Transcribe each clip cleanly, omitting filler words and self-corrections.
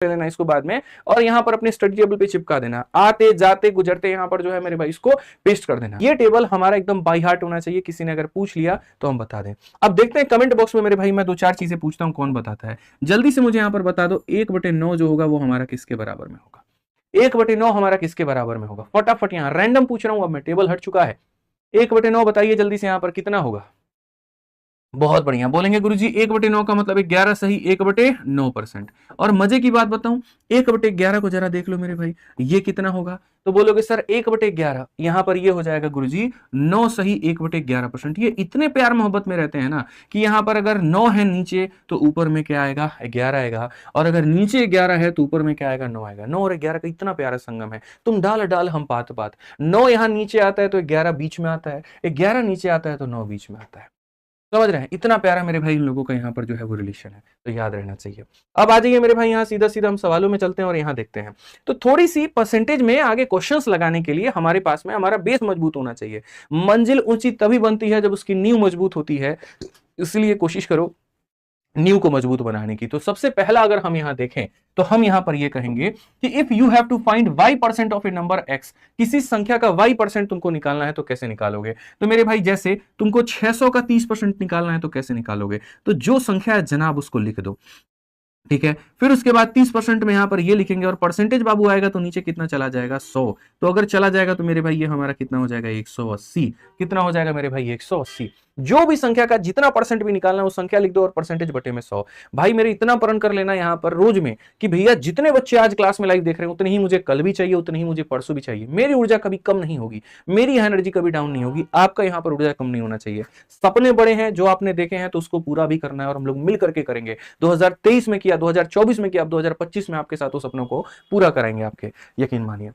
ले लेना इसको बाद में, और यहाँ पर अपने स्टडी टेबल पे चिपका देना, आते जाते गुजरते यहाँ पर जो है मेरे भाई इसको पेस्ट कर देना। ये टेबल हमारा एकदम बाई हार्ट होना चाहिए, किसी ने अगर पूछ लिया तो हम बता दें। अब देखते हैं कमेंट बॉक्स में मेरे भाई, मैं 2-4 चीजें पूछता हूं, कौन बताता है। जल्दी से मुझे यहाँ पर बता दो, 1/9 जो होगा वो हमारा किसके बराबर में होगा? 1/9 हमारा किसके बराबर में होगा? फटाफट यहाँ रैंडम पूछ रहा हूं, अब मैं टेबल हट चुका है। 1/9 बताइए जल्दी से यहाँ पर कितना होगा? बहुत बढ़िया, बोलेंगे गुरुजी 1/9 का मतलब 11 सही, 1/9%। और मजे की बात बताऊं, 1/11 को जरा देख लो मेरे भाई, ये कितना होगा? तो बोलोगे सर 1/11, यहां पर ये हो जाएगा गुरुजी 9 सही, 1/11%। ये इतने प्यार मोहब्बत में रहते हैं ना कि यहां पर अगर 9 है नीचे तो ऊपर में क्या आएगा? 11 आएगा, और अगर नीचे 11 है तो ऊपर में क्या आएगा? 9 आएगा। 9 और 11 का इतना प्यारा संगम है, तुम डाल डाल हम पात पात। 9 यहां नीचे आता है तो 11 बीच में आता है, 11 नीचे आता है तो 9 बीच में आता है। समझ रहे हैं? इतना प्यारा मेरे भाई इन लोगों का यहाँ पर जो है वो रिलेशन है, तो याद रहना चाहिए। अब आ जाइए मेरे भाई, यहाँ सीधा सीधा हम सवालों में चलते हैं और यहाँ देखते हैं। तो थोड़ी सी परसेंटेज में आगे क्वेश्चंस लगाने के लिए हमारे पास में हमारा बेस मजबूत होना चाहिए। मंजिल ऊंची तभी बनती है जब उसकी नींव मजबूत होती है, इसलिए कोशिश करो नींव को मजबूत बनाने की। तो सबसे पहला अगर हम यहां देखें तो हम यहां पर ये कहेंगे कि if you have to find y% of a number x, किसी संख्या का y% तुमको निकालना है तो कैसे निकालोगे? तो मेरे भाई जैसे तुमको 600 का 30% निकालना है तो कैसे निकालोगे? तो जो संख्या है जनाब उसको लिख दो, ठीक है। फिर उसके बाद 30% में यहां पर ये लिखेंगे, और परसेंटेज बाबू आएगा तो नीचे कितना चला जाएगा? 100। तो अगर चला जाएगा तो मेरे भाई ये हमारा कितना हो जाएगा? 180। कितना हो जाएगा मेरे भाई? 180। जो भी संख्या का जितना परसेंट भी निकालना है वो संख्या लिख दो और परसेंटेज बटे में 100। भाई मेरे इतना प्रण कर लेना यहां पर रोज में कि भैया जितने बच्चे आज क्लास में लाइव देख रहे हैं उतने ही मुझे कल भी चाहिए, उतने ही मुझे परसों भी चाहिए। मेरी ऊर्जा कभी कम नहीं होगी, मेरी एनर्जी कभी डाउन नहीं होगी, आपका यहां पर ऊर्जा कम नहीं होना चाहिए। सपने बड़े हैं जो आपने देखे हैं तो उसको पूरा भी करना है, और हम लोग मिल करके करेंगे। 2023 में किया, 2024 में किया, अब 2025 में आपके साथ उस सपनों को पूरा कराएंगे आपके, यकीन मानिए।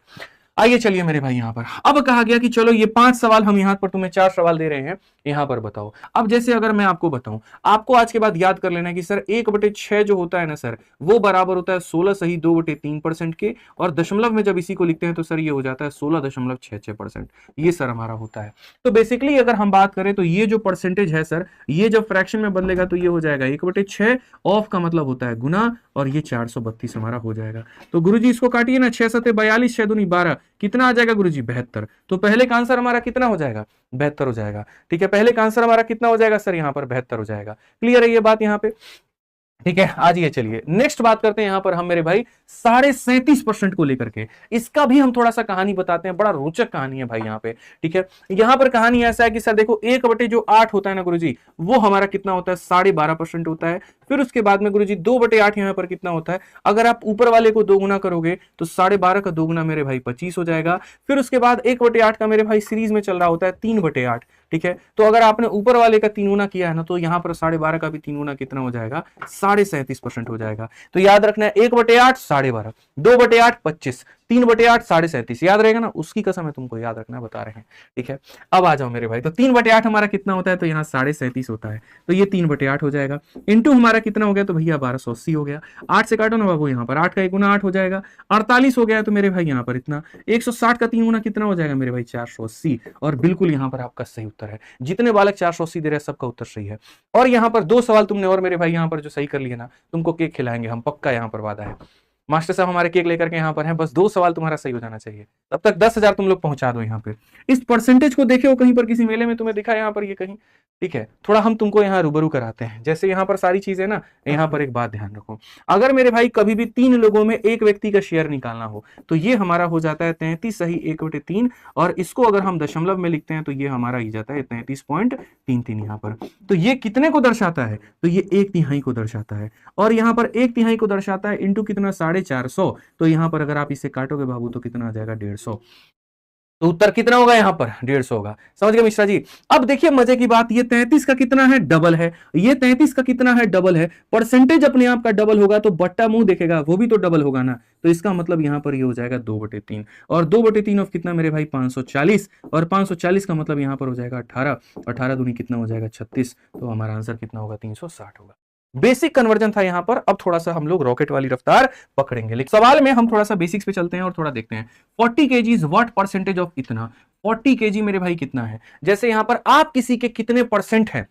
आइए चलिए मेरे भाई, यहां पर अब कहा गया कि चलो ये 5 सवाल हम यहां पर तुम्हें 4 सवाल दे रहे हैं, यहां पर बताओ। अब जैसे अगर मैं आपको बताऊं, आपको आज के बाद याद कर लेना कि सर 1/6 जो होता है ना सर, वो बराबर होता है 16 सही 2/3% के, और दशमलव में जब इसी को लिखते हैं तो सर ये हो जाता है 16.66%। ये सर हमारा होता है। तो बेसिकली अगर हम बात करें तो ये जो परसेंटेज है सर, ये जब फ्रैक्शन में बदलेगा तो ये हो जाएगा 1/6, ऑफ का मतलब होता है गुना, और ये 432 हमारा हो जाएगा। तो गुरुजी इसको काटिए ना, 6 7 42, 6 दूनी 12, कितना आ जाएगा गुरुजी? 72। तो पहले का आंसर हमारा कितना हो जाएगा? 72 हो जाएगा। ठीक है, पहले का आंसर हमारा कितना हो जाएगा सर? यहाँ पर 72 हो जाएगा। क्लियर है ये बात यहाँ पे? ठीक है, आज ये चलिए नेक्स्ट बात करते हैं यहां पर हम मेरे भाई 37.5% को लेकर के। इसका भी हम थोड़ा सा कहानी बताते हैं, बड़ा रोचक कहानी है भाई यहाँ पे। ठीक है, यहां पर कहानी ऐसा है कि सर देखो 1/8 होता है ना गुरुजी, वो हमारा कितना होता है? 12.5% होता है। फिर उसके बाद में गुरुजी 2/8 यहां पर कितना होता है? अगर आप ऊपर वाले को 2 गुना करोगे तो 12.5 का 2 गुना मेरे भाई 25 हो जाएगा। फिर उसके बाद 1/8 का मेरे भाई सीरीज में चल रहा होता है 3/8। ठीक है, तो अगर आपने ऊपर वाले का 3 गुना किया है ना, तो यहां पर 12.5 का भी 3 गुना कितना हो जाएगा? 37.5% हो जाएगा। तो याद रखना है 1/8 12.5, 2/8 25, 3/8 37.5, याद रहेगा ना? उसकी कसम है तुमको याद रखना, बता रहे हैं। ठीक है, अब आ जाओ मेरे भाई, तो 3/8 हमारा कितना होता है? तो यहाँ 37.5 होता है, तो ये 3/8 हो जाएगा। इंटू हमारा कितना हो गया? तो भैया 1280 हो गया। 8 से काटो ना बाबू, यहाँ पर 8 का 1 गुना 8 हो जाएगा, 48 हो गया। तो मेरे भाई यहाँ पर इतना 160 का 3 गुना कितना हो जाएगा मेरे भाई? 480। और बिल्कुल यहाँ पर आपका सही उत्तर है। जितने बालक 480 दे रहे हैं सबका उत्तर सही है। और यहाँ पर 2 सवाल तुमने और मेरे भाई यहाँ पर जो सही कर लिए ना, तुमको केक खिलाएंगे हम, पक्का यहाँ पर वादा है। मास्टर साहब हमारे केक लेकर के यहाँ पर हैं, बस 2 सवाल तुम्हारा सही हो जाना चाहिए, तब तक 10,000 तुम लोग पहुंचा दो यहाँ पे। इस परसेंटेज को देखे हो कहीं पर, किसी मेले में तुम्हें दिखा यहाँ पर ये कहीं? ठीक है, थोड़ा हम तुमको यहाँ रूबरू कराते हैं। जैसे यहाँ पर सारी चीजें ना, यहाँ पर एक बात ध्यान रखो, अगर मेरे भाई कभी भी 3 लोगों में एक व्यक्ति का शेयर निकालना हो तो ये हमारा हो जाता है 33 सही 1/3, और इसको अगर हम दशमलव में लिखते हैं तो ये हमारा ही जाता है 33.33 यहाँ पर। तो ये कितने को दर्शाता है? तो ये 1/3 को दर्शाता है, और यहाँ पर 1/3 को दर्शाता है इंटू कितना? 450। तो यहाँ पर अगर आप इसे काटोगे बाबू तो कितना आ जाएगा? 150। तो उत्तर कितना होगा यहाँ पर? 150 होगा। समझ गए मिश्रा जी? अब देखिए मजे की बात, ये 33 का कितना है? डबल है। ये 33 का कितना है? डबल है। परसेंटेज अपने आप का डबल होगा तो बट्टा मुंह देखेगा, वो भी तो डबल होगा ना। तो इसका मतलब यहाँ पर ये हो जाएगा 2/3, और 2/3 ऑफ कितना मेरे भाई? 540, और 540 का मतलब यहाँ पर हो जाएगा 18, 18 दूनी कितना हो जाएगा? 36। तो हमारा आंसर कितना होगा? 360 होगा। बेसिक कन्वर्जन था यहां पर, अब थोड़ा सा हम लोग रॉकेट वाली रफ्तार पकड़ेंगे। लेकिन सवाल में हम थोड़ा सा बेसिक्स पे चलते हैं और थोड़ा देखते हैं। 40 kg व्हाट परसेंटेज ऑफ इतना? 40 kg मेरे भाई कितना है? जैसे यहां पर आप किसी के कितने परसेंट है,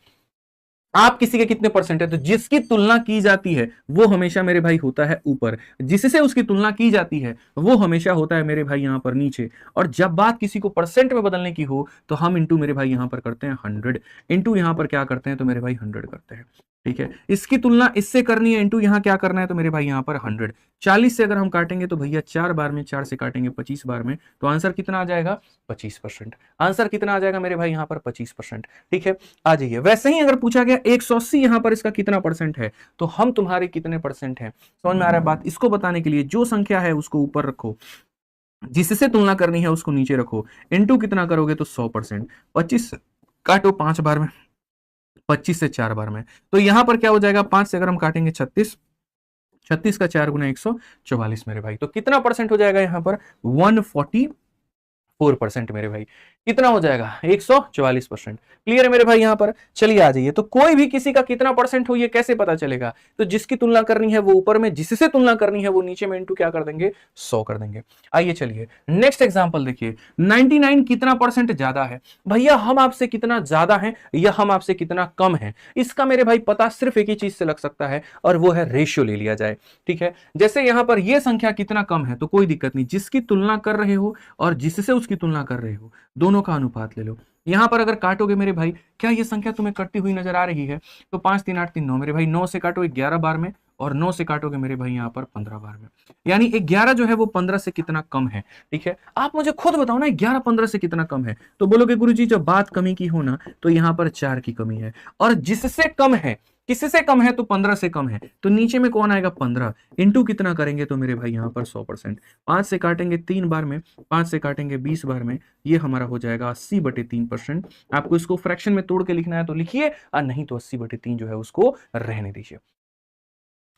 आप किसी के कितने परसेंट है, तो जिसकी तुलना की जाती है वो हमेशा मेरे भाई होता है ऊपर, जिससे उसकी तुलना की जाती है वो हमेशा होता है मेरे भाई यहां पर नीचे। और जब बात किसी को परसेंट में बदलने की हो तो हम इंटू मेरे भाई यहां पर करते हैं 100, इंटू यहां पर क्या करते हैं तो मेरे भाई 100 करते हैं। ठीक है, इसकी तुलना इससे करनी है, इंटू यहां क्या करना है तो मेरे भाई यहां पर 100। 40 से अगर हम काटेंगे तो भैया 4 बार में, 4 से काटेंगे 25 बार में, तो आंसर कितना आ जाएगा 25%। आंसर कितना आ जाएगा मेरे भाई यहां पर 25%। ठीक है, आ जाइए। वैसे ही अगर पूछा गया 180 यहां पर इसका कितना परसेंट है, तो हम तुम्हारे कितने परसेंट हैं, समझ में आ रहा है बात। इसको बताने के लिए जो संख्या है उसको ऊपर रखो, जिससे तुलना करनी है उसको नीचे रखो, इनटू कितना करोगे तो 100%। 25 काटो 5 बार में, 25 से 4 बार में, तो यहां पर क्या हो जाएगा, 5 से अगर हम काटेंगे 36, 36 का 4 गुना 144 मेरे भाई, तो कितना परसेंट हो जाएगा यहां पर 144% मेरे भाई। कितना हो जाएगा 144%। क्लियर है मेरे भाई यहां पर। चलिए आ जाइए, तो कोई भी किसी का कितना परसेंट हो ये कैसे पता चलेगा, तो जिसकी तुलना करनी है वो ऊपर में, जिससे तुलना करनी है वो नीचे में, इनटू क्या कर देंगे 100 कर देंगे। आइए चलिए नेक्स्ट एग्जांपल देखिए, 99 कितना परसेंट ज्यादा है, भैया हम आपसे कितना ज्यादा है या हम आपसे कितना कम है, इसका मेरे भाई पता सिर्फ एक ही चीज से लग सकता है और वो है रेशियो ले लिया जाए। ठीक है, जैसे यहां पर ये संख्या कितना कम है तो कोई दिक्कत नहीं, जिसकी तुलना कर रहे हो और जिससे उसकी तुलना कर रहे हो दोनों का अनुपात ले लो। यहां पर अगर काटोगे मेरे भाई, क्या ये संख्या तुम्हें कटती हुई नजर आ रही है, तो 5 3 8 3 9 मेरे भाई, 9 से काटो 11 बार में, और 9 से काटोगे मेरे भाई यहां पर 15 बार में, यानी 11 जो है वो 15 से कितना कम है। ठीक है, आप मुझे खुद बताओ ना 11 15 से कितना कम है, तो बोलोगे गुरुजी जब बात कमी की हो ना तो यहां पर 4 की कमी है, और जिससे कम है, किससे कम है तो 15 से कम है, तो नीचे में कौन आएगा 15, इंटू कितना करेंगे तो मेरे भाई यहां पर 100%। 5 से काटेंगे 3 बार में, 5 से काटेंगे 20 बार में, ये हमारा हो जाएगा 80/3%। आपको इसको फ्रैक्शन में तोड़ के लिखना है तो लिखिए, और नहीं तो 80/3 जो है उसको रहने दीजिए।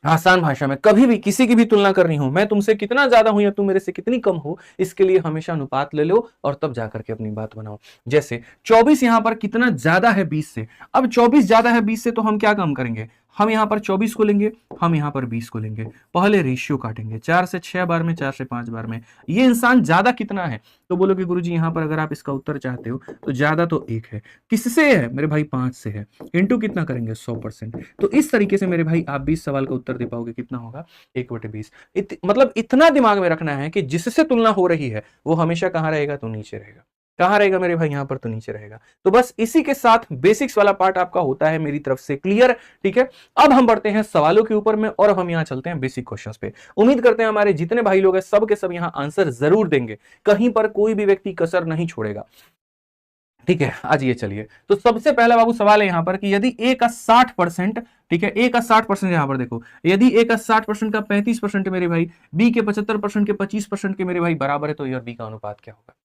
आसान भाषा में कभी भी किसी की भी तुलना करनी हो, मैं तुमसे कितना ज्यादा हूं या तुम मेरे से कितनी कम हो, इसके लिए हमेशा अनुपात ले लो और तब जाकर के अपनी बात बनाओ। जैसे 24 यहां पर कितना ज्यादा है 20 से, अब 24 ज्यादा है 20 से तो हम क्या काम करेंगे, हम यहां पर 24 को लेंगे, हम यहां पर 20 को लेंगे, पहले रेशियो काटेंगे, 4 से 6 बार में, 4 से 5 बार में, ये इंसान ज्यादा कितना है, तो बोलोगे गुरुजी यहां पर अगर आप इसका उत्तर चाहते हो तो ज्यादा तो 1 है, किससे है मेरे भाई 5 से है, इंटू कितना करेंगे 100%। तो इस तरीके से मेरे भाई आप 20 सवाल का उत्तर दे पाओगे, कितना होगा 1/20। मतलब इतना दिमाग में रखना है कि जिससे तुलना हो रही है वो हमेशा कहां रहेगा तो नीचे रहेगा, कहां रहेगा मेरे भाई यहां पर तो नीचे रहेगा। तो बस इसी के साथ बेसिक्स वाला पार्ट आपका होता है मेरी तरफ से क्लियर। ठीक है, अब हम बढ़ते हैं सवालों के ऊपर में और हम यहां चलते हैं बेसिक क्वेश्चंस पे। उम्मीद करते हैं हमारे जितने भाई लोग हैं सब के सब यहां आंसर जरूर देंगे, कहीं पर कोई भी व्यक्ति कसर नहीं छोड़ेगा। ठीक है, आज ये चलिए, तो सबसे पहला बाबू सवाल है यहां पर कि यदि ए का 60%, ठीक है, ए का 60% यहां पर देखो, यदि ए का 60% का 35% मेरे भाई, बी के 75% के 25% के मेरे भाई बराबर है, तो ये और बी का अनुपात क्या होगा।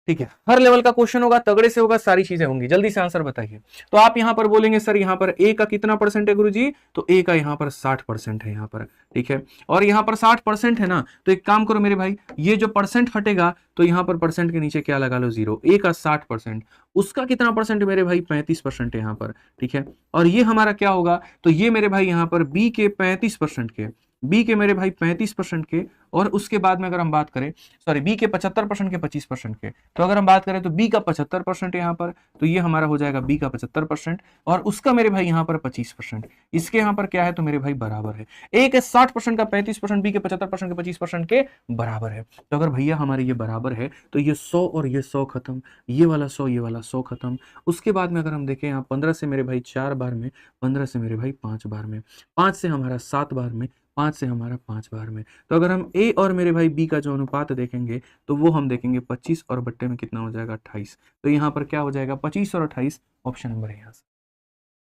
ठीक है, हर लेवल का क्वेश्चन होगा, तगड़े से होगा, सारी चीजें होंगी, जल्दी से आंसर बताइए। तो आप यहां पर बोलेंगे सर यहां पर ए का कितना परसेंट है गुरुजी, तो ए का यहां पर 60% है यहां पर। ठीक है, और यहां पर 60% है ना, तो एक काम करो मेरे भाई, ये जो परसेंट हटेगा तो यहां पर परसेंट के नीचे क्या लगा लो 0, ए का 60%, उसका कितना परसेंट मेरे भाई 35% है यहां पर। ठीक है, और ये हमारा क्या होगा, तो ये मेरे भाई यहां पर बी के 35% के, बी के मेरे भाई 35% के, और उसके बाद में अगर हम बात करें, सॉरी बी के 75% के 25% के, तो अगर हम बात करें तो बी का 75% यहां पर, तो ये हमारा हो जाएगा बी का 75%, और उसका मेरे भाई यहां पर 25%, इसके यहां पर क्या है तो मेरे भाई बराबर है, ए के 60% का 35%, बी के 75% के 25% के बराबर है। तो अगर भैया हमारे ये बराबर है तो ये 100 और ये 100 खत्म, ये वाला 100 ये वाला 100 खत्म। उसके बाद में अगर हम देखें यहाँ 15 से मेरे भाई 4 बार में, 15 से मेरे भाई 5 बार में, 5 से हमारा 7 बार में, 5 से हमारा 5 बार में। तो अगर हम ए और मेरे भाई बी का जो अनुपात देखेंगे तो वो हम देखेंगे 25 और बट्टे में कितना हो जाएगा 28। तो यहाँ पर क्या हो जाएगा 25 और 28, ऑप्शन नंबर है यहाँ से।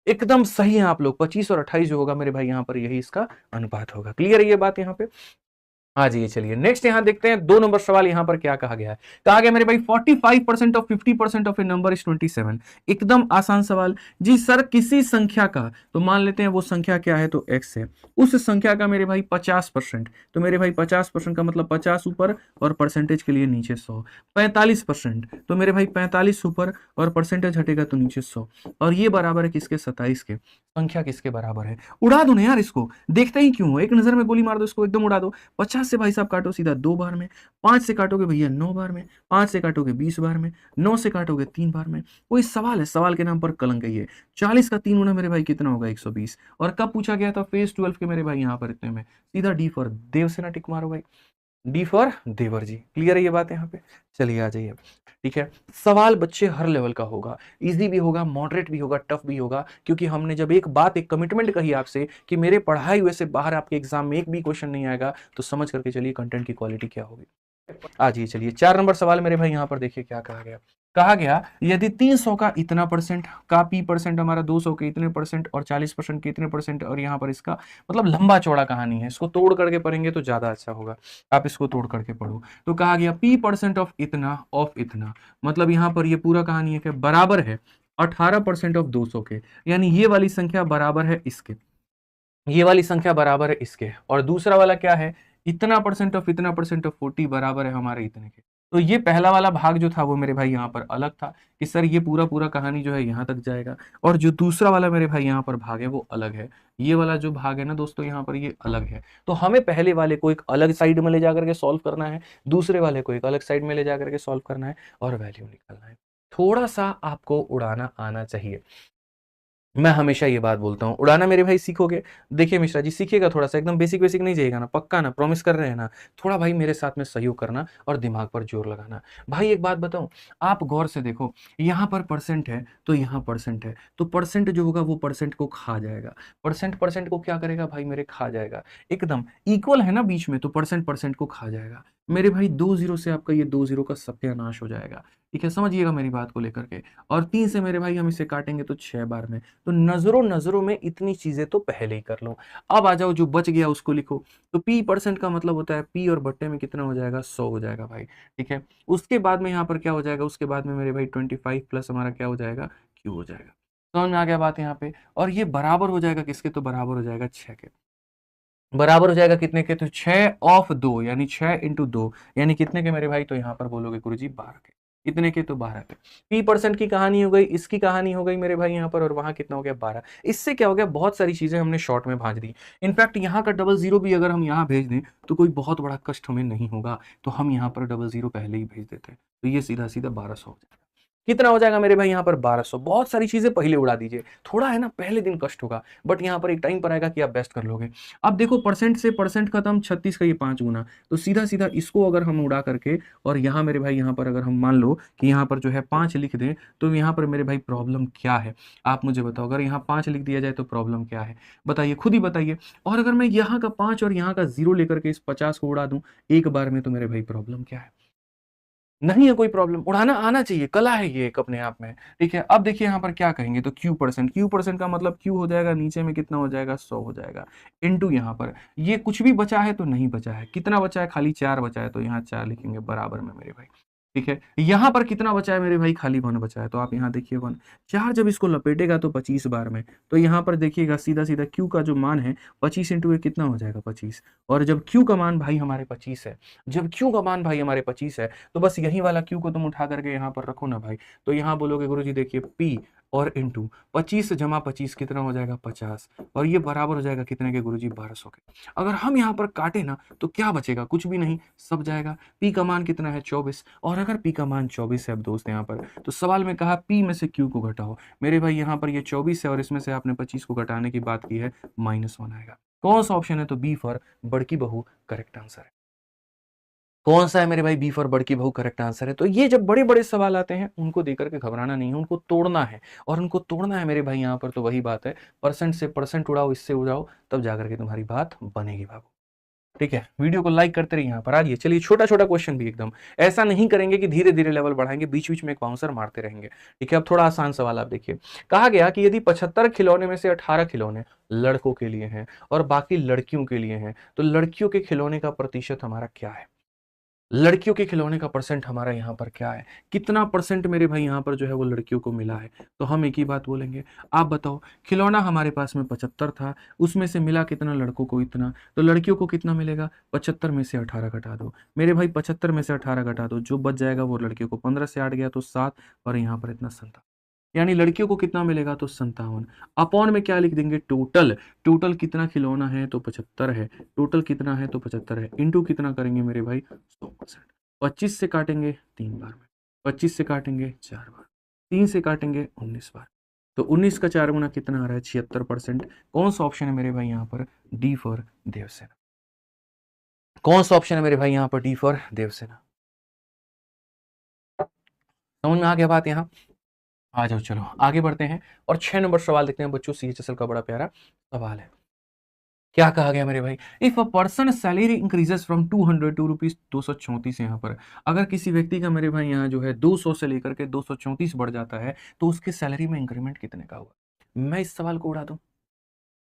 एकदम सही है आप लोग, 25 और 28 जो होगा मेरे भाई यहाँ पर यही इसका अनुपात होगा। क्लियर है ये बात यहाँ पे। हाँ जी, चलिए नेक्स्ट यहां देखते हैं 2 नंबर सवाल। यहां पर क्या कहा गया है, कहा गया मेरे भाई 45% of 50% of a number is 27। एकदम आसान सवाल जी सर, किसी संख्या का, तो मान लेते हैं वो संख्या क्या है तो x है, उस संख्या का मेरे भाई 50%, तो मेरे भाई 50% का मतलब 50 ऊपर और परसेंटेज के लिए नीचे 100। 45% तो मेरे भाई 45 ऊपर और परसेंटेज हटेगा तो नीचे 100, और ये बराबर है किसके 27 के। संख्या किसके बराबर है, उड़ा दो ना यार इसको, देखते ही क्यों, एक नजर में गोली मार दो इसको, एकदम उड़ा दो। 50 से भाई साहब काटो सीधा 2 बार में, 5 से काटोगे भैया 9 बार में, 5 से काटोगे 20 बार में, 9 से काटोगे 3 बार में। कोई सवाल है, सवाल के नाम पर कलंक है ये। 40 का 3 गुना मेरे भाई कितना होगा 120। और कब पूछा गया था फेज 12 के मेरे भाई यहाँ पर इतने में। सीधा डी फॉर देवसेना टिक मारो भाई, डी फॉर देवर जी। क्लियर है ये बात यहाँ पे। चलिए आ जाइए। ठीक है, सवाल बच्चे हर लेवल का होगा, इजी भी होगा, मॉडरेट भी होगा, टफ भी होगा, क्योंकि हमने जब एक बात, एक कमिटमेंट कही आपसे कि मेरे पढ़ाई हुए से बाहर आपके एग्जाम में एक भी क्वेश्चन नहीं आएगा, तो समझ करके चलिए कंटेंट की क्वालिटी क्या होगी। आ जाइए चलिए 4 नंबर सवाल मेरे भाई यहाँ पर देखिए क्या कहा गया। कहा गया यदि 300 का इतना परसेंट का पी परसेंट हमारा 200 के इतने परसेंट और 40% के इतने परसेंट, और यहाँ पर इसका मतलब लंबा चौड़ा कहानी है, इसको तोड़ करके पढ़ेंगे तो ज्यादा अच्छा होगा। आप इसको तोड़ करके पढ़ो। तो कहा गया पी परसेंट ऑफ इतना, मतलब यहाँ पर ये पूरा कहानी है कि बराबर है 18% ऑफ 200 के, यानी ये वाली संख्या बराबर है इसके, ये वाली संख्या बराबर है इसके, और दूसरा वाला क्या है, इतना परसेंट ऑफ 40 बराबर है हमारे इतने के। तो ये पहला वाला भाग जो था वो मेरे भाई यहाँ पर अलग था कि सर ये पूरा पूरा कहानी जो है यहाँ तक जाएगा, और जो दूसरा वाला मेरे भाई यहाँ पर भाग है वो अलग है। ये वाला जो भाग है ना दोस्तों यहाँ पर ये अलग है। तो हमें पहले वाले को एक अलग साइड में ले जाकर के सॉल्व करना है, दूसरे वाले को एक अलग साइड में ले जाकर के सॉल्व करना है, और वैल्यू निकालना है। थोड़ा सा आपको उड़ाना आना चाहिए। मैं हमेशा ये बात बोलता हूँ, उड़ाना मेरे भाई सीखोगे। देखिए मिश्रा जी सीखिएगा थोड़ा सा, एकदम बेसिक बेसिक नहीं जाइएगा ना, पक्का ना, प्रॉमिस कर रहे हैं ना। थोड़ा भाई मेरे साथ में सहयोग करना और दिमाग पर जोर लगाना। भाई एक बात बताऊं, आप गौर से देखो, यहाँ पर परसेंट है तो यहाँ परसेंट है, तो परसेंट जो होगा वो परसेंट को खा जाएगा। परसेंट परसेंट को क्या करेगा भाई मेरे, खा जाएगा। एकदम इक्वल है ना बीच में, तो परसेंट परसेंट को खा जाएगा मेरे भाई। 2 जीरो से आपका ये 2 जीरो का सत्यानाश हो जाएगा। ठीक है, समझिएगा मेरी बात को लेकर के। और 3 से मेरे भाई हम इसे काटेंगे तो 6 बार में। तो नजरों नजरों में इतनी चीजें तो पहले ही कर लो। अब आ जाओ, जो बच गया उसको लिखो। तो पी परसेंट का मतलब होता है पी और बट्टे में कितना हो जाएगा, 100 हो जाएगा भाई। ठीक है, उसके बाद में यहाँ पर क्या हो जाएगा, उसके बाद में मेरे भाई 25 प्लस हमारा क्या हो जाएगा, क्यू हो जाएगा। समझ में आ गया बात यहाँ पे। और ये बराबर हो जाएगा किसके, तो बराबर हो जाएगा 6 के। बराबर हो जाएगा कितने के, तो 6 ऑफ 2, यानी 6 इंटू 2, यानी कितने के मेरे भाई, तो यहाँ पर बोलोगे गुरुजी 12 के। कितने के, तो 12 के। पी परसेंट की कहानी हो गई, इसकी कहानी हो गई मेरे भाई यहाँ पर, और वहां कितना हो गया 12। इससे क्या हो गया, बहुत सारी चीजें हमने शॉर्ट में भांज दी। इनफैक्ट यहाँ का डबल जीरो भी अगर हम यहाँ भेज दें तो कोई बहुत बड़ा कष्ट हमें नहीं होगा, तो हम यहाँ पर डबल जीरो पहले ही भेज देते हैं। तो ये सीधा सीधा 1200 हो जाएगा। कितना हो जाएगा मेरे भाई यहाँ पर 1200। बहुत सारी चीजें पहले उड़ा दीजिए, थोड़ा है ना पहले दिन कष्ट होगा, बट यहाँ पर एक टाइम पर आएगा कि आप बेस्ट कर लोगे। अब देखो परसेंट से परसेंट खत्म, 36 का ये 5 गुना, तो सीधा सीधा इसको अगर हम उड़ा करके, और यहाँ मेरे भाई यहाँ पर अगर हम मान लो कि यहाँ पर जो है 5 लिख दें, तो यहाँ पर मेरे भाई प्रॉब्लम क्या है, आप मुझे बताओ। अगर यहाँ 5 लिख दिया जाए तो प्रॉब्लम क्या है, बताइए, खुद ही बताइए। और अगर मैं यहाँ का 5 और यहाँ का 0 लेकर के इस 50 को उड़ा दूं एक बार में, तो मेरे भाई प्रॉब्लम क्या है, नहीं है कोई प्रॉब्लम। उड़ाना आना चाहिए, कला है ये एक अपने आप में। ठीक है, अब देखिए यहाँ पर क्या कहेंगे, तो क्यू परसेंट, क्यू परसेंट का मतलब क्यू हो जाएगा नीचे में कितना हो जाएगा, 100 हो जाएगा, इनटू यहाँ पर ये कुछ भी बचा है तो नहीं बचा है, कितना बचा है, खाली 4 बचा है, तो यहाँ 4 लिखेंगे बराबर में मेरे भाई। ठीक है, यहाँ पर कितना बचा है मेरे भाई, खाली 1 बचा है, तो आप यहाँ देखिए 1। 4 जब इसको लपेटेगा तो 25 बार में, तो यहाँ पर देखिएगा सीधा सीधा क्यू का जो मान है 25 इंटू कितना हो जाएगा, 25। और जब क्यू का मान भाई हमारे 25 है, जब क्यू का मान भाई हमारे 25 है, तो बस यही वाला क्यू को तुम उठा करके यहाँ पर रखो ना भाई। तो यहाँ बोलोगे गुरुजी देखिए पी और इंटू 25 जमा 25 कितना हो जाएगा, 50, और ये बराबर हो जाएगा कितने के गुरुजी, 1200 के। अगर हम यहाँ पर काटे ना तो क्या बचेगा, कुछ भी नहीं, सब जाएगा। पी का मान कितना है, 24, और अगर पी का मान 24 है अब दोस्त यहाँ पर, तो सवाल में कहा पी में से क्यू को घटाओ। मेरे भाई यहाँ पर ये 24 है और इसमें से आपने 25 को घटाने की बात की है, -1 आएगा। कौन सा ऑप्शन है, तो बी फॉर बड़की बहू करेक्ट आंसर है। कौन सा है मेरे भाई, बी फॉर बड़की बहू करेक्ट आंसर है। तो ये जब बड़े बड़े सवाल आते हैं उनको देकर के घबराना नहीं है, उनको तोड़ना है, और उनको तोड़ना है मेरे भाई यहाँ पर। तो वही बात है, परसेंट से परसेंट उड़ाओ, इससे उड़ाओ, तब जाकर के तुम्हारी बात बनेगी बाबू। ठीक है, वीडियो को लाइक करते रहिए। यहाँ पर आइए, चलिए छोटा छोटा क्वेश्चन भी, एकदम ऐसा नहीं करेंगे कि धीरे धीरे लेवल बढ़ाएंगे, बीच बीच में एक बाउंसर मारते रहेंगे। ठीक है, अब थोड़ा आसान सवाल आप देखिए। कहा गया कि यदि 75 खिलौने में से 18 खिलौने लड़कों के लिए हैं और बाकी लड़कियों के लिए हैं, तो लड़कियों के खिलौने का प्रतिशत हमारा क्या है, लड़कियों के खिलौने का परसेंट हमारा यहाँ पर क्या है, कितना परसेंट मेरे भाई यहाँ पर जो है वो लड़कियों को मिला है। तो हम एक ही बात बोलेंगे, आप बताओ, खिलौना हमारे पास में 75 था, उसमें से मिला कितना लड़कों को, इतना, तो लड़कियों को कितना मिलेगा, 75 में से 18 घटा दो मेरे भाई, 75 में से 18 घटा दो, जो बच जाएगा वो लड़कियों को, 15 से 8 गया तो 7, और यहाँ पर इतना 7। यानी लड़कियों को कितना मिलेगा तो 57। अपॉन में क्या लिख देंगे टोटल, टोटल कितना खिलौना है तो 75 है, टोटल कितना है तो 75 है, इंटू कितना करेंगे मेरे भाई 100%। 25 से काटेंगे 3 बार में, 25 से काटेंगे 4 बार, 3 से काटेंगे 19 बार, तो 19 का 4 गुना कितना आ रहा है 76%। कौन सा ऑप्शन है मेरे भाई यहाँ पर, डी फॉर देवसेना। कौन सा ऑप्शन है मेरे भाई यहाँ पर, डी फॉर देवसेना। समझ में आ गया बात यहाँ, आ जाओ चलो आगे बढ़ते हैं और 6 नंबर सवाल देखते हैं बच्चों, सीएचएसएल का बड़ा प्यारा सवाल है। क्या कहा गया मेरे भाई, if a person salary increases from 200 to rupees 234 यहाँ पर, अगर किसी व्यक्ति का मेरे भाई यहाँ जो है 200 से लेकर के 234 बढ़ जाता है तो उसके सैलरी में इंक्रीमेंट कितने का होगा। मैं इस सवाल को उड़ा दूं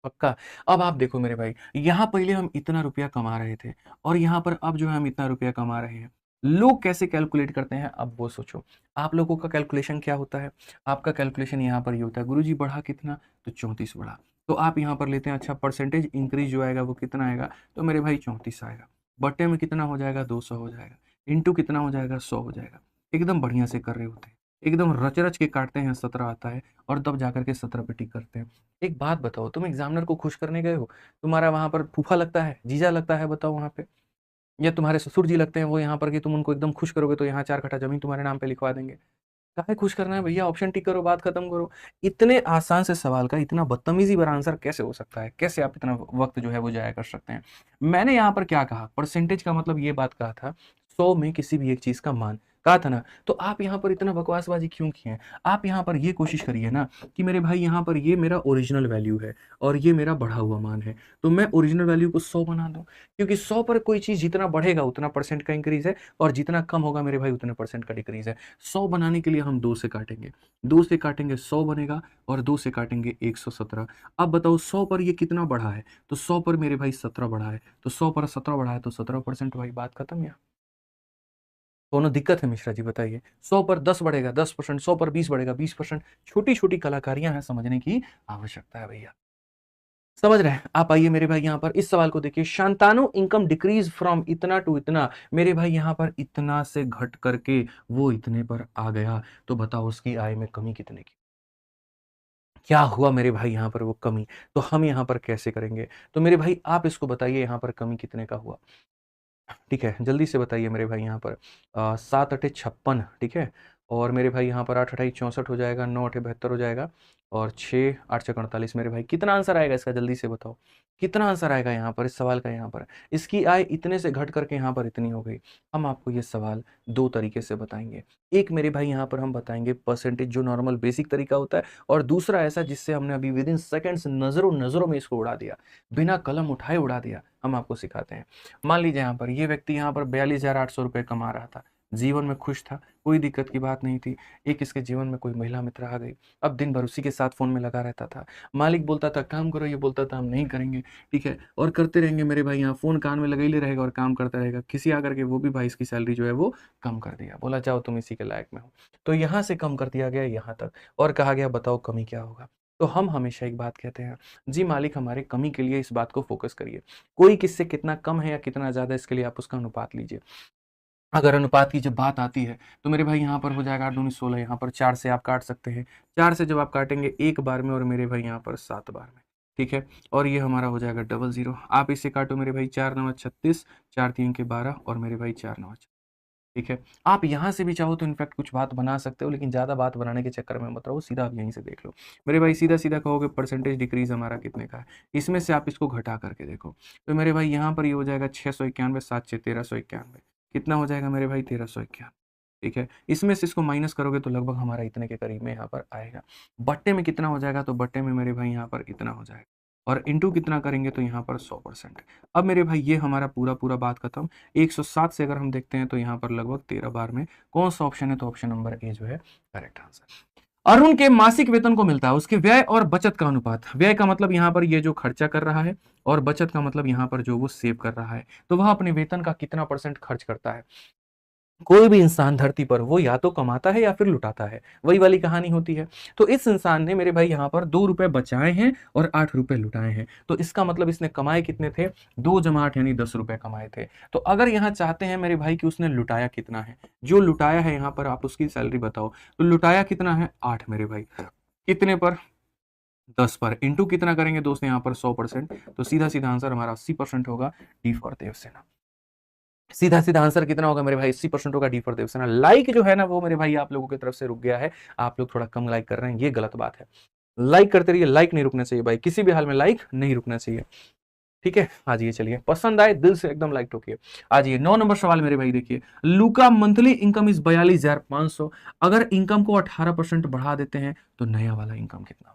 पक्का। अब आप देखो मेरे भाई, यहाँ पहले हम इतना रुपया कमा रहे थे और यहाँ पर अब जो है हम इतना रुपया कमा रहे हैं। लोग कैसे कैलकुलेट करते हैं अब वो सोचो। आप लोगों का कैलकुलेशन क्या होता है, आपका कैलकुलेशन यहाँ पर ये होता है, गुरुजी बढ़ा कितना तो 34 बढ़ा, तो आप यहाँ पर लेते हैं अच्छा परसेंटेज इंक्रीज जो आएगा वो कितना आएगा तो मेरे भाई 34 आएगा, बट्टे में कितना हो जाएगा 200 हो जाएगा, इंटू कितना हो जाएगा 100 हो जाएगा। एकदम बढ़िया से कर रहे होते हैं, एकदम रच रच के काटते हैं, 17 आता है और तब जाकर के 17 पे टिक करते हैं। एक बात बताओ, तुम एग्जामिनर को खुश करने गए हो, तुम्हारा वहां पर फूफा लगता है, जीजा लगता है, बताओ वहां पे, या तुम्हारे ससुर जी लगते हैं वो यहाँ पर कि तुम उनको एकदम खुश करोगे तो यहाँ 4 कट्ठा जमीन तुम्हारे नाम पे लिखवा देंगे। काहे खुश करना है भैया, ऑप्शन टिक करो, बात खत्म करो। इतने आसान से सवाल का इतना बदतमीजी भरा आंसर कैसे हो सकता है, कैसे आप इतना वक्त जो है वो जाया कर सकते हैं। मैंने यहाँ पर क्या कहा, परसेंटेज का मतलब ये बात कहा था 100 में किसी भी एक चीज का मान, कहा था ना। तो आप यहाँ पर इतना बकवासबाजी क्यों किए हैं, आप यहाँ पर ये कोशिश करिए ना कि मेरे भाई यहाँ पर ये मेरा ओरिजिनल वैल्यू है और ये मेरा बढ़ा हुआ मान है, तो मैं ओरिजिनल वैल्यू को 100 बना दूं, क्योंकि 100 पर कोई चीज जितना बढ़ेगा उतना परसेंट का इंक्रीज है और जितना कम होगा मेरे भाई उतना परसेंट का डिक्रीज है। 100 बनाने के लिए हम 2 से काटेंगे, 2 से काटेंगे 100 बनेगा और 2 से काटेंगे 117। अब बताओ 100 पर ये कितना बढ़ा है, तो 100 पर मेरे भाई 17 बढ़ा है, तो 100 पर 17 बढ़ा है तो 17%। भाई बात खत्म। या दोनों दिक्कत है मिश्रा जी बताइए, 100 पर 10 बढ़ेगा 10%, 100 पर 20 बढ़ेगा 20%। छोटी छोटी कलाकारियां हैं, समझने की आवश्यकता है भैया। समझ रहे हैं आप, आइए मेरे भाई यहाँ पर इस सवाल को देखिए, शांतानु इनकम डिक्रीज फ्रॉम इतना टू इतना, मेरे भाई यहाँ पर इतना से घट करके वो इतने पर आ गया, तो बताओ उसकी आय में कमी कितने की, क्या हुआ मेरे भाई यहाँ पर वो कमी, तो हम यहाँ पर कैसे करेंगे। तो मेरे भाई आप इसको बताइए यहाँ पर कमी कितने का हुआ, ठीक है जल्दी से बताइए मेरे भाई यहाँ पर 7 × 8 = 56, ठीक है, और मेरे भाई यहाँ पर 8 × 8 = 64 हो जाएगा, 9 × 8 = 72 हो जाएगा, और 6 8 × 6 = 48। मेरे भाई कितना आंसर आएगा इसका, जल्दी से बताओ कितना आंसर आएगा यहाँ पर इस सवाल का। यहाँ पर इसकी आय इतने से घट करके यहाँ पर इतनी हो गई। हम आपको ये सवाल दो तरीके से बताएंगे, एक मेरे भाई यहाँ पर हम बताएंगे परसेंटेज जो नॉर्मल बेसिक तरीका होता है, और दूसरा ऐसा जिससे हमने अभी विद इन सेकेंड्स नजरों नजरों में इसको उड़ा दिया, बिना कलम उठाए उड़ा दिया, हम आपको सिखाते हैं। मान लीजिए यहाँ पर ये व्यक्ति यहाँ पर 42,800 रुपये कमा रहा था, जीवन में खुश था, कोई दिक्कत की बात नहीं थी। एक इसके जीवन में कोई महिला मित्र आ गई, अब दिन भर उसी के साथ फोन में लगा रहता था। मालिक बोलता था काम करो, ये बोलता था हम नहीं करेंगे, ठीक है, और करते रहेंगे मेरे भाई, यहाँ फोन कान में लगा ही रहेगा और काम करता रहेगा। किसी आकर के वो भी भाई इसकी सैलरी जो है वो कम कर दिया, बोला जाओ तुम इसी के लायक में हो, तो यहाँ से कम कर दिया गया यहाँ तक, और कहा गया बताओ कमी क्या होगा। तो हम हमेशा एक बात कहते हैं, जी मालिक हमारे कमी के लिए इस बात को फोकस करिए, कोई किससे कितना कम है या कितना ज्यादा इसके लिए आप उसका अनुपात लीजिए। अगर अनुपात की जब बात आती है तो मेरे भाई यहाँ पर हो जाएगा 8 दूनी 16, यहाँ पर 4 से आप काट सकते हैं, 4 से जब आप काटेंगे एक बार में और मेरे भाई यहाँ पर 7 बार में, ठीक है, और ये हमारा हो जाएगा 00। आप इसे काटो मेरे भाई, 4 9 36, 4 3 के 12 और मेरे भाई 4 9, ठीक है। आप यहाँ से भी चाहो तो इनफैक्ट कुछ बात बना सकते हो, लेकिन ज़्यादा बात बनाने के चक्कर में मत रहो, सीधा आप यहीं से देख लो मेरे भाई, सीधा सीधा कहोगे परसेंटेज डिक्रीज हमारा कितने का है, इसमें से आप इसको घटा करके देखो, तो मेरे भाई यहाँ पर ये हो जाएगा 691, 7 6 1391, कितना हो जाएगा मेरे भाई 1391, ठीक है। इसमें से इसको माइनस करोगे तो लगभग हमारा इतने के करीब में यहाँ पर आएगा। बट्टे में कितना हो जाएगा, तो बट्टे में मेरे भाई यहाँ पर इतना हो जाएगा, और इंटू कितना करेंगे तो यहाँ पर 100%। अब मेरे भाई ये हमारा पूरा पूरा बात खत्म। 107 से अगर हम देखते हैं तो यहाँ पर लगभग 13 बार में कौन सा ऑप्शन है, तो ऑप्शन नंबर ए जो है करेक्ट आंसर। अरुण के मासिक वेतन को मिलता है उसके व्यय और बचत का अनुपात, व्यय का मतलब यहाँ पर ये जो खर्चा कर रहा है, और बचत का मतलब यहाँ पर जो वो सेव कर रहा है, तो वह अपने वेतन का कितना परसेंट खर्च करता है। कोई भी इंसान धरती पर वो या तो कमाता है या फिर लुटाता है, वही वाली कहानी होती है। तो इस इंसान ने मेरे भाई यहाँ पर 2 रुपए बचाए हैं और 8 रुपए लुटाए हैं। तो इसका मतलब इसने कमाए कितने थे? 2 जमा 8 यानी 10 रुपए कमाए थे। तो अगर यहाँ चाहते हैं मेरे भाई कि उसने लुटाया कितना है, जो लुटाया है यहाँ पर आप उसकी सैलरी बताओ। तो लुटाया कितना है? 8 मेरे भाई। कितने पर? 10 पर। इंटू कितना करेंगे दोस्त यहाँ पर? 100%। तो सीधा सीधा आंसर हमारा 80% होगा, डी फॉर देवसेना। सीधा सीधा आंसर कितना होगा मेरे भाई? 80% होगा, डी फॉर देवसेना। लाइक जो है ना वो मेरे भाई आप लोगों की तरफ से रुक गया है, आप लोग थोड़ा कम लाइक कर रहे हैं, ये गलत बात है। लाइक करते रहिए, लाइक नहीं रुकना चाहिए भाई, किसी भी हाल में लाइक नहीं रुकना चाहिए। ठीक है, आ जाइए, चलिए, पसंद आए दिल से एकदम लाइक ठोकिए। आ जाइए 9 नंबर सवाल मेरे भाई, देखिए, लूका मंथली इनकम इज 42,500। अगर इनकम को 18% बढ़ा देते हैं तो नया वाला इनकम कितना होगा?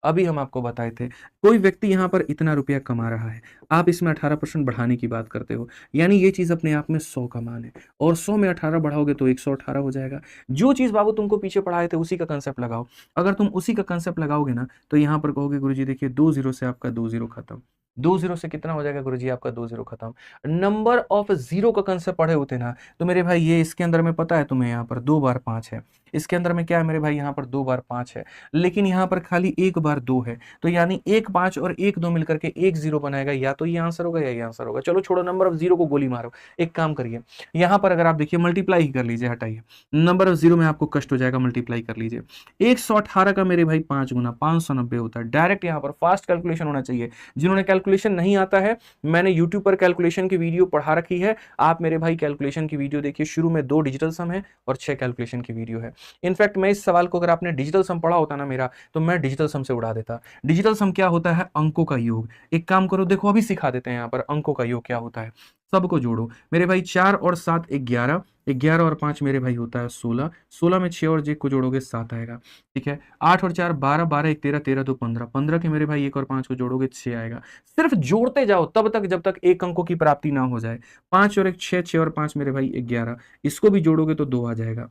अभी हम आपको बताए थे, कोई व्यक्ति यहां पर इतना रुपया कमा रहा है, आप इसमें 18% बढ़ाने की बात करते हो, यानी ये चीज अपने आप में 100 का मान है, और 100 में 18 बढ़ाओगे तो 118 हो जाएगा। जो चीज बाबू तुमको पीछे पढ़ाए थे उसी का कंसेप्ट लगाओ। अगर तुम उसी का कंसेप्ट लगाओगे ना तो यहां पर कहोगे गुरुजी देखिए 2 जीरो से आपका 2 जीरो खत्म। 2 जीरो से कितना हो जाएगा गुरुजी? आपका 2 जीरो खत्म। नंबर ऑफ जीरो का कंसेप्ट पढ़े होते ना तो मेरे भाई ये इसके अंदर में पता है तुम्हें, यहाँ पर 2 बार 5 है, इसके अंदर में क्या है मेरे भाई? यहाँ पर 2 बार 5 है, लेकिन यहाँ पर खाली 1 बार 2 है। तो यानी 1 5 और 1 2 मिलकर के 1 जीरो बनाएगा, या तो ये आंसर होगा या ये आंसर होगा। चलो छोड़ो, नंबर ऑफ जीरो को गोली मारो। एक काम करिए, यहाँ पर अगर आप देखिए मल्टीप्लाई ही कर लीजिए, हटाइए, नंबर ऑफ जीरो में आपको कष्ट हो जाएगा, मल्टीप्लाई कर लीजिए। 118 का मेरे भाई 5 गुना 590 होता है। डायरेक्ट यहाँ पर फास्ट कैलकुलेशन होना चाहिए। जिन्होंने कैलकुलेशन नहीं आता है, मैंने यूट्यूब पर कैलकुलेशन की वीडियो पढ़ा रखी है, आप मेरे भाई कैलकुलेशन की वीडियो देखिए, शुरू में 2 डिजिटल सम है और 6 कैलकुलेशन की वीडियो है। इनफैक्ट मैं इस सवाल को अगर आपने डिजिटल सम पढ़ा होता ना मेरा, तो मैं डिजिटल सम से उड़ा देता। डिजिटल सम क्या होता है? अंकों का योग। एक काम करो, देखो अभी सिखा देते हैं यहाँ पर अंकों का योग क्या होता है। सबको जोड़ो मेरे भाई, 4 और 7 11, 11 और 5 मेरे भाई होता है 16, 16 में 6 और 1 को जोड़ोगे 7 आएगा। ठीक है, 8 और 4 12, 12 1 13, 13 2 15, 15 के मेरे भाई 1 और 5 को जोड़ोगे 6 आएगा। सिर्फ जोड़ते जाओ तब तक जब तक एक अंकों की प्राप्ति ना हो जाए। 5 और 1 6, 6 और 5 मेरे भाई 11, इसको भी जोड़ोगे तो 2 आ जाएगा।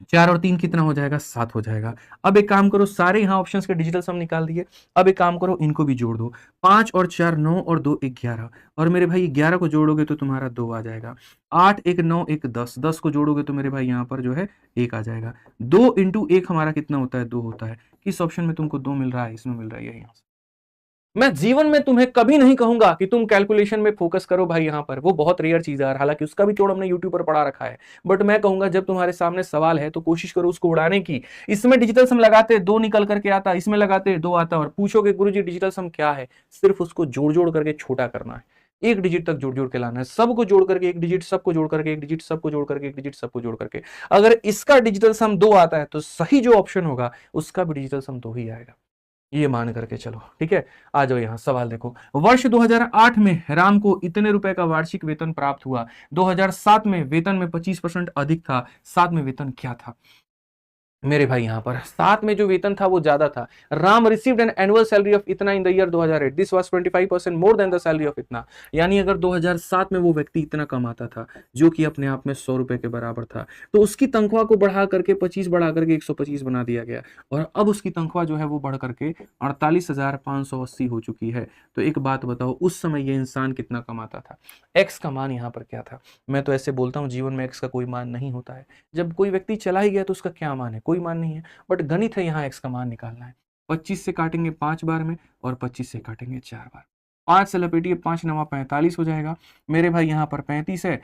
4 और 3 कितना हो जाएगा? 7 हो जाएगा। अब एक काम करो, सारे यहाँ ऑप्शंस के डिजिटल सम निकाल दिए। अब एक काम करो, इनको भी जोड़ दो। 5 और 4 9 और 2 11, और मेरे भाई 11 को जोड़ोगे तो तुम्हारा 2 आ जाएगा। 8 1 9 1 10, 10 को जोड़ोगे तो मेरे भाई यहाँ पर जो है 1 आ जाएगा। 2 इंटू 1 हमारा कितना होता है? 2 होता है। किस ऑप्शन में तुमको 2 मिल रहा है? इसमें मिल रहा है, यहाँ से। मैं जीवन में तुम्हें कभी नहीं कहूंगा कि तुम कैलकुलेशन में फोकस करो भाई, यहां पर वो बहुत रेयर चीज है, हालांकि उसका भी तोड़ हमने यूट्यूब पर पढ़ा रखा है। बट मैं कहूंगा जब तुम्हारे सामने सवाल है तो कोशिश करो उसको उड़ाने की। इसमें डिजिटल सम लगाते 2 निकल करके आता, इसमें लगाते 2 आता, और पूछोगे गुरुजी डिजिटल सम क्या है? सिर्फ उसको जोड़ जोड़ करके छोटा करना है, एक डिजिट तक जोड़ जोड़ के लाना है, सबको जोड़ करके एक डिजिट, सबको जोड़ करके एक डिजिट, सबको जोड़ करके एक डिजिट, सबको जोड़ करके। अगर इसका डिजिटल सम 2 आता है तो सही जो ऑप्शन होगा उसका भी डिजिटल सम 2 ही आएगा, ये मान करके चलो। ठीक है, आ जाओ यहां सवाल देखो। वर्ष 2008 में राम को इतने रुपए का वार्षिक वेतन प्राप्त हुआ। 2007 में वेतन में 25% अधिक था। 7 में वेतन क्या था मेरे भाई? यहां पर 7 में जो वेतन था वो ज्यादा था। Ram received an annual salary of इतना in the year 2008, this was 25% more than the salary of इतना। यानी अगर 2007 में वो व्यक्ति इतना कमाता था, जो कि अपने आप में 100 रुपए के बराबर था, तो उसकी तनख्वाह को बढ़ा करके 25 बढ़ा करके 125 बना दिया गया, और अब उसकी तनख्वाह जो है वो बढ़ करके 48,580 हो चुकी है। तो एक बात बताओ, उस समय ये इंसान कितना कमाता था? एक्स का मान यहाँ पर क्या था? मैं तो ऐसे बोलता हूँ, जीवन में एक्स का कोई मान नहीं होता है। जब कोई व्यक्ति चला ही गया तो उसका क्या मान है? कोई मान नहीं है। बट गणित है, यहाँ एक्स का मान निकालना है। 25 से काटेंगे 5 बार में, और 25 से काटेंगे 4 बार। 5 से लपेटिए, 5 नवा 45 हो जाएगा मेरे भाई। यहाँ पर 35 है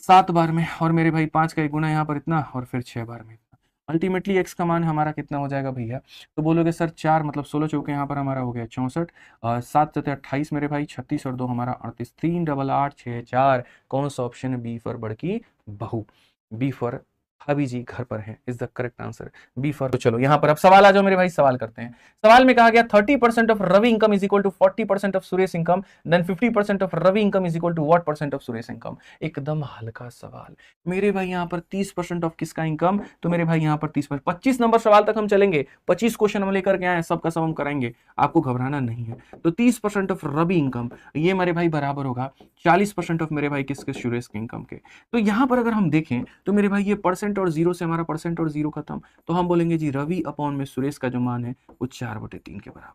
7 बार में, और मेरे भाई 5 का एक गुना यहाँ पर इतना, और फिर 6 बार में इतना। अल्टीमेटली एक्स का मान हमारा कितना हो जाएगा भैया? तो बोलोगे सर 4 मतलब 16 चौके यहाँ पर हमारा हो गया 64, 7 सत्ते 28 मेरे भाई 36, और 2 हमारा 38, 3 डबल 8 6 4। कौन सा ऑप्शन है? बी फॉर बड़की बहू, बी फॉर भाभी जी घर पर है, is the correct answer, B four. तो चलो यहाँ पर अब सवाल आ जाओ मेरे भाई, सवाल करते हैं। सवाल में कहा गया 30% of Ravi income is equal to 40% of Suresh income, then 50% of Ravi income is equal to what percent of Suresh income? एकदम हल्का सवाल मेरे भाई। यहाँ पर 30% ऑफ किसका इनकम? तो मेरे भाई यहाँ पर 30%, 25 नंबर सवाल तक हम चलेंगे, 25 क्वेश्चन हम लेकर के आए, सबका सब हम कराएंगे, आपको घबराना नहीं है। तो 30% ऑफ रवि इनकम, ये मेरे भाई बराबर होगा 40% ऑफ मेरे भाई किसके? सुरेश के इनकम के। तो यहाँ पर अगर हम देखें तो मेरे भाई ये परसेंट और जीरो से हमारा परसेंट और जीरो खत्म, तो हम बोलेंगे जी रवि अपॉन में सुरेश का जो मान है वो 4/3 के बराबर।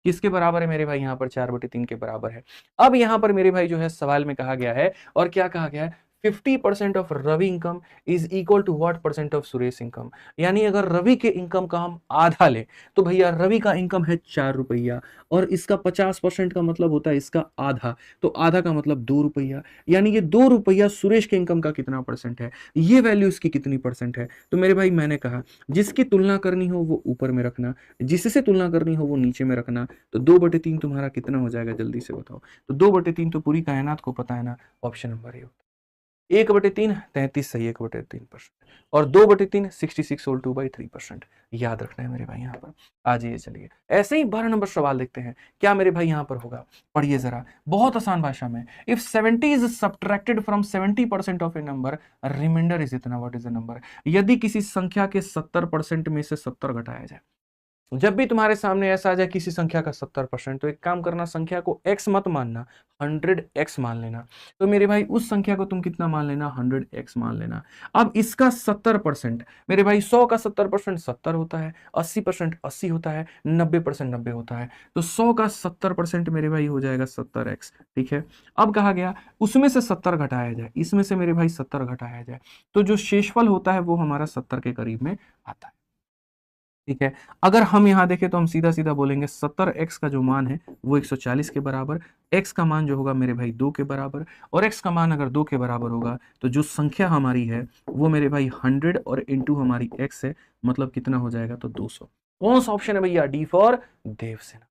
किसके बराबर है मेरे भाई? यहाँ पर 4/3 के बराबर है। अब यहाँ पर मेरे भाई जो है सवाल में कहा गया है, और क्या कहा गया है? 50% of Ravi income is equal to what percent of Suresh income. यानी अगर रवि के इनकम का हम आधा ले तो भैया रवि का इनकम है 4 रुपया और इसका 50% का मतलब होता है इसका आधा, तो आधा का मतलब 2 रुपया। यानी ये 2 रुपया सुरेश के इनकम का कितना परसेंट है, ये वैल्यू इसकी कितनी परसेंट है। तो मेरे भाई मैंने कहा जिसकी तुलना करनी हो वो ऊपर में रखना, जिससे तुलना करनी हो वो नीचे में रखना। तो 2/3 तुम्हारा कितना हो जाएगा जल्दी से बताओ। तो 2/3 तो पूरी कायनात को पता है ना, ऑप्शन नंबर ए। 1/3 33 सही, 1/3% और 2/3 66 होल 2/3%। याद रखना है मेरे भाई यहाँ पर। आ जाइए चलिए, ऐसे ही 12 नंबर सवाल देखते हैं क्या मेरे भाई यहाँ पर होगा। पढ़िए जरा, बहुत आसान भाषा में। If 70 is subtracted from 70% of a number, remainder is इतना, व्हाट इज द नंबर। यदि किसी संख्या के 70% में से 70 घटाया जाए, जब भी तुम्हारे सामने ऐसा आ जाए किसी संख्या का 70%, तो एक काम करना, संख्या को x मत मानना, 100x मान लेना। तो मेरे भाई उस संख्या को तुम कितना मान लेना, 100x मान लेना। अब इसका 70%, मेरे भाई 100 का 70% 70 होता है, 80% 80 होता है, 90% 90 होता है। तो 100 का 70% मेरे भाई हो जाएगा 70x। ठीक है, अब कहा गया उसमें से 70 घटाया जाए, इसमें से मेरे भाई 70 घटाया जाए, तो जो शेषफल होता है वो हमारा 70 के करीब में आता है। ठीक है, अगर हम यहां देखें तो हम सीधा सीधा बोलेंगे 70x का जो मान है वो 140 के बराबर, x का मान जो होगा मेरे भाई 2 के बराबर, और x का मान अगर 2 के बराबर होगा तो जो संख्या हमारी है वो मेरे भाई 100 और इंटू हमारी x है, मतलब कितना हो जाएगा, तो 200। कौन सा ऑप्शन है भैया, डी फॉर देवसेना।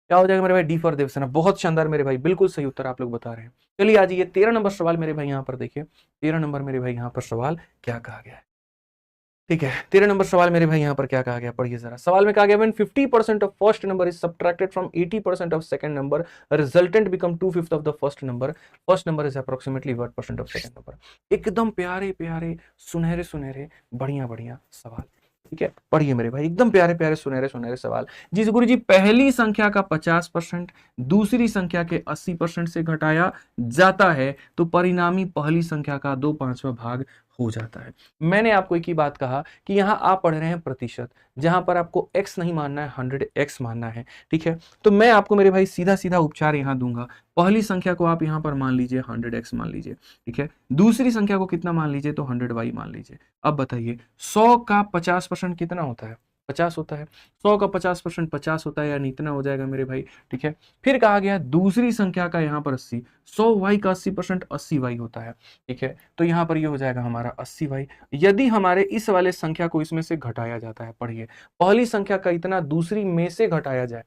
क्या हो जाएगा मेरे भाई, डी फॉर देवसेना। बहुत शानदार मेरे भाई, बिल्कुल सही उत्तर आप लोग बता रहे हैं। चलिए आज ये 13 नंबर सवाल मेरे भाई यहाँ पर देखिए, 13 नंबर मेरे भाई यहाँ पर सवाल क्या कहा गया है। ठीक है, 13 नंबर सवाल मेरे भाई यहाँ पर क्या कहा गया, पढ़िए जरा। सवाल में कहा गया when 50% of first number is subtracted from 80% of second number, resultant become 2/5 of the first number, first number is approximately what percent of second number. एकदम प्यारे प्यारे सुनहरे सुनहरे बढ़िया बढ़िया सवाल। ठीक है, पढ़िए मेरे भाई, एकदम प्यारे प्यारे सुनहरे सुनहरे सवाल। जिस गुरुजी पहली संख्या का 50% दूसरी संख्या के 80% से घटाया जाता है तो परिणामी पहली संख्या का 2/5वां भाग हो जाता है। मैंने आपको एक ही बात कहा कि यहां आप पढ़ रहे हैं प्रतिशत, जहां पर आपको x नहीं मानना है, 100x मानना है। ठीक है, तो मैं आपको मेरे भाई सीधा सीधा उपचार यहां दूंगा। पहली संख्या को आप यहां पर मान लीजिए 100x मान लीजिए। ठीक है, दूसरी संख्या को कितना मान लीजिए, तो 100y मान लीजिए। अब बताइए 100 का 50% कितना होता है, 50 होता है। 100 का 50% 50 होता है, यानी इतना हो जाएगा मेरे भाई। ठीक है, फिर कहा गया दूसरी संख्या का यहाँ पर 80, 100y का 80% 80y होता है। ठीक है, तो यहाँ पर ये हो जाएगा हमारा 80y। यदि हमारे इस वाले संख्या को इसमें से घटाया जाता है, पढ़िए पहली संख्या का इतना दूसरी में से घटाया जाए,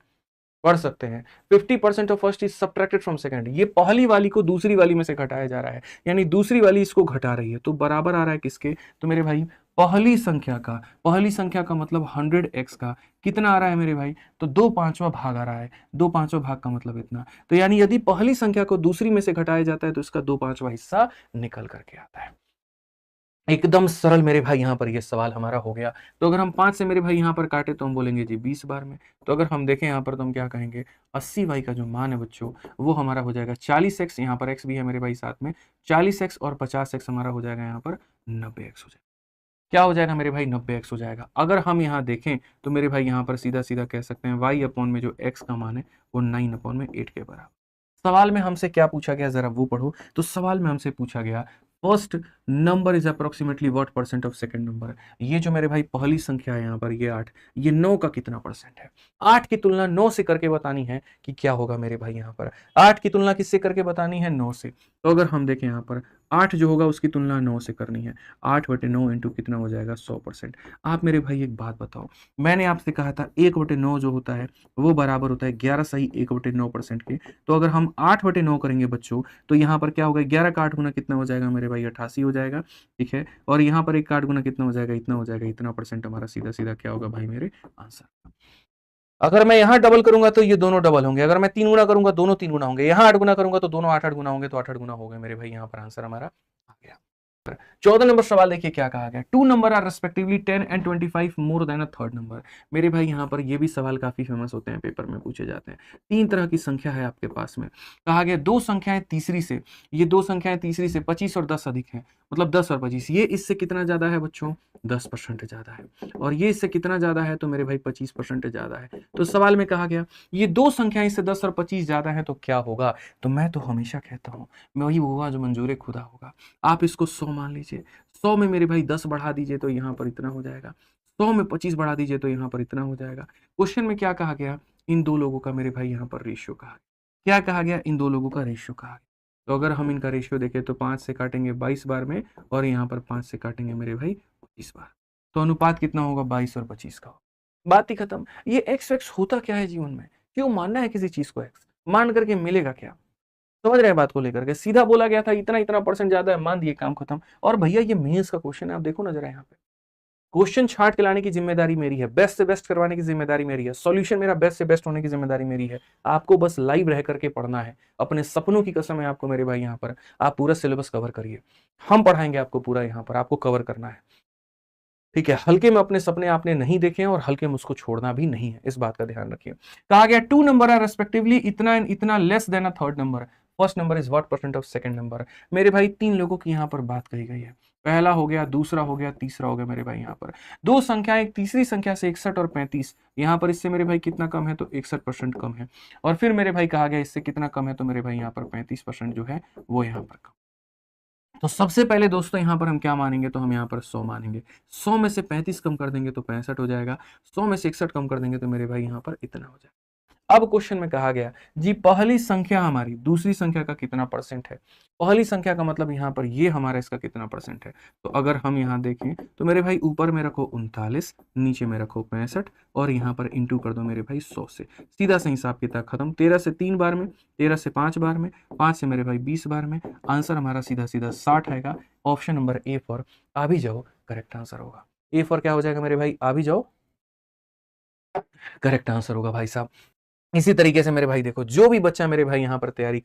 पढ़ सकते हैं 50% of first is subtracted from second. ये पहली वाली को दूसरी वाली में से घटाया जा रहा है, यानी दूसरी वाली इसको घटा रही है, तो बराबर आ रहा है किसके, तो मेरे भाई पहली संख्या का मतलब 100x का कितना आ रहा है मेरे भाई, तो 2/5वां भाग आ रहा है। 2/5वां भाग का मतलब इतना, तो यानी यदि पहली संख्या को दूसरी में से घटाया जाता है तो इसका 2/5वां हिस्सा निकल करके आता है। एकदम सरल मेरे भाई यहाँ पर ये सवाल हमारा हो गया। तो अगर हम 5 से मेरे भाई यहाँ पर काटे तो हम बोलेंगे जी 20 बार में। तो अगर हम देखें यहाँ पर तो हम क्या कहेंगे, 80y का जो मान है बच्चों वो हमारा हो जाएगा 40x, यहाँ पर x भी है मेरे भाई साथ में, 40x और 50x हमारा हो जाएगा यहाँ पर 90x हो जाएगा। क्या हो जाएगा मेरे भाई, 90x हो जाएगा। अगर हम यहाँ देखें तो मेरे भाई यहाँ पर सीधा सीधा कह सकते हैं y अपॉन में जो x का मान है वो 9/8 के बराबर। सवाल में हमसे क्या पूछा गया, जरा वो पढ़ो। तो सवाल में हमसे पूछा गया first number is approximately what percent of second number. ये जो मेरे भाई पहली संख्या है यहाँ पर ये 8, ये 9 का कितना परसेंट है। 8 की तुलना 9 से करके बतानी है कि क्या होगा मेरे भाई, यहाँ पर 8 की तुलना किससे करके बतानी है, 9 से। तो अगर हम देखें यहाँ पर 8 जो होगा उसकी तुलना 9 से करनी है, 8/9 इंटू कितना हो जाएगा, 100%। आप मेरे भाई एक बात बताओ, मैंने आपसे कहा था 1/9 जो होता है वो बराबर होता है 11 सही 1/9% के। तो अगर हम 8/9 करेंगे बच्चों तो यहाँ पर क्या होगा, 11 का 8 गुना कितना हो जाएगा मेरे भाई, 88 हो जाएगा। ठीक है, और यहाँ पर 1 का 8 गुना कितना हो जाएगा, इतना हो जाएगा, इतना परसेंट हमारा सीधा सीधा क्या होगा भाई मेरे आंसर। अगर मैं यहाँ डबल करूंगा तो ये दोनों डबल होंगे, अगर मैं 3 गुना करूंगा दोनों 3 गुना होंगे, यहाँ 8 गुना करूंगा तो दोनों 8 गुना होंगे, तो 8 गुना हो गए मेरे भाई, यहाँ पर आंसर हमारा आ गया। 14 नंबर सवाल देखिए क्या कहा गया, 2 number are respectively 10 and 25 more than a third number. मेरे भाई यहाँ पर ये भी सवाल काफी फेमस होते हैं, पेपर में पूछे जाते हैं। 3 तरह की संख्या है आपके पास में, कहा गया दो संख्याएं तीसरी से, ये दो संख्याएं तीसरी से 25 और 10 अधिक है, मतलब 10 और 25, ये इससे कितना ज्यादा है बच्चों, 10% ज्यादा है, और ये इससे कितना ज्यादा है तो मेरे भाई 25% ज्यादा है। तो सवाल में कहा गया ये दो संख्याएं इससे 10 और 25 ज्यादा है तो क्या होगा, तो मैं तो हमेशा कहता हूं मैं वही होगा जो मंजूर खुदा होगा। आप इसको 100 मान लीजिए, 100 में मेरे भाई 10 बढ़ा दीजिए तो यहाँ पर इतना हो जाएगा, 100 में 25 बढ़ा दीजिए तो यहाँ पर इतना हो जाएगा। क्वेश्चन में क्या कहा गया, इन दो लोगों का मेरे भाई यहाँ पर रेशियो कहा, क्या कहा गया, इन दो लोगों का रेशियो कहा। तो अगर हम इनका रेशियो देखें तो 5 से काटेंगे 22 बार में, और यहाँ पर 5 से काटेंगे मेरे भाई 25 बार, तो अनुपात कितना होगा, 22 और 25 का। बात ही खत्म। ये एक्स एक्स होता क्या है जीवन में, क्यों मानना है किसी चीज को एक्स, मान करके मिलेगा क्या, समझ रहे हैं बात को लेकर के, सीधा बोला गया था इतना इतना परसेंट ज्यादा है, मान दिए, काम खत्म। और भैया ये मेंस का क्वेश्चन है, आप देखो ना जरा यहाँ पे, क्वेश्चन छांट के लाने की जिम्मेदारी मेरी है, बेस्ट से बेस्ट करवाने की जिम्मेदारी मेरी है, सॉल्यूशन मेरा बेस्ट से बेस्ट होने की जिम्मेदारी मेरी है। आपको बस लाइव रह करके पढ़ना है, अपने सपनों की कसम है आपको मेरे भाई, यहाँ पर आप पूरा सिलेबस कवर करिए, हम पढ़ाएंगे आपको पूरा, यहाँ पर आपको कवर करना है, ठीक है। हल्के में अपने सपने आपने नहीं देखे हैं, और हल्के में उसको छोड़ना भी नहीं है, इस बात का ध्यान रखिए। कहा गया 2 नंबर आर रेस्पेक्टिवली इतना एंड इतना less than a third number, first number is what percent of second number. मेरे भाई 3 लोगों की यहाँ पर बात कही गई है, पहला हो गया, दूसरा हो गया, तीसरा हो गया मेरे भाई। यहाँ पर दो संख्याएं एक तीसरी संख्या से 61 और 35, यहाँ पर इससे मेरे भाई कितना कम है तो 61% कम है, और फिर मेरे भाई कहा गया इससे कितना कम है तो मेरे भाई यहाँ पर 35% जो है वो यहाँ पर कम। तो सबसे पहले दोस्तों यहाँ पर हम क्या मानेंगे, तो हम यहाँ पर 100 मानेंगे, 100 में से 35 कम कर देंगे तो 65 हो जाएगा, 100 में से 61 कम कर देंगे तो मेरे भाई यहाँ पर इतना हो जाएगा। अब क्वेश्चन में कहा गया जी पहली संख्या हमारी दूसरी संख्या का कितना परसेंट है, पहली संख्या का मतलब यहाँ पर ये हमारा इसका कितना परसेंट है। तो अगर हम यहाँ देखें तो मेरे भाई ऊपर में रखो 39, नीचे में रखो 65, और यहाँ पर इंटू कर दो मेरे भाई 100 से, सीधा सा हिसाब किताब खत्म। 13 से 3 बार में, 13 से 5 बार में, 5 से मेरे भाई 20 बार में, आंसर हमारा सीधा सीधा 60 आएगा। ऑप्शन नंबर ए फॉर आ भी जाओ करेक्ट आंसर होगा। ए फॉर क्या हो जाएगा मेरे भाई, आ भी जाओ करेक्ट आंसर होगा भाई साहब। इसी तरीके से मेरे भाई देखो जो भी बच्चा मेरे भाई यहाँ पर तैयारी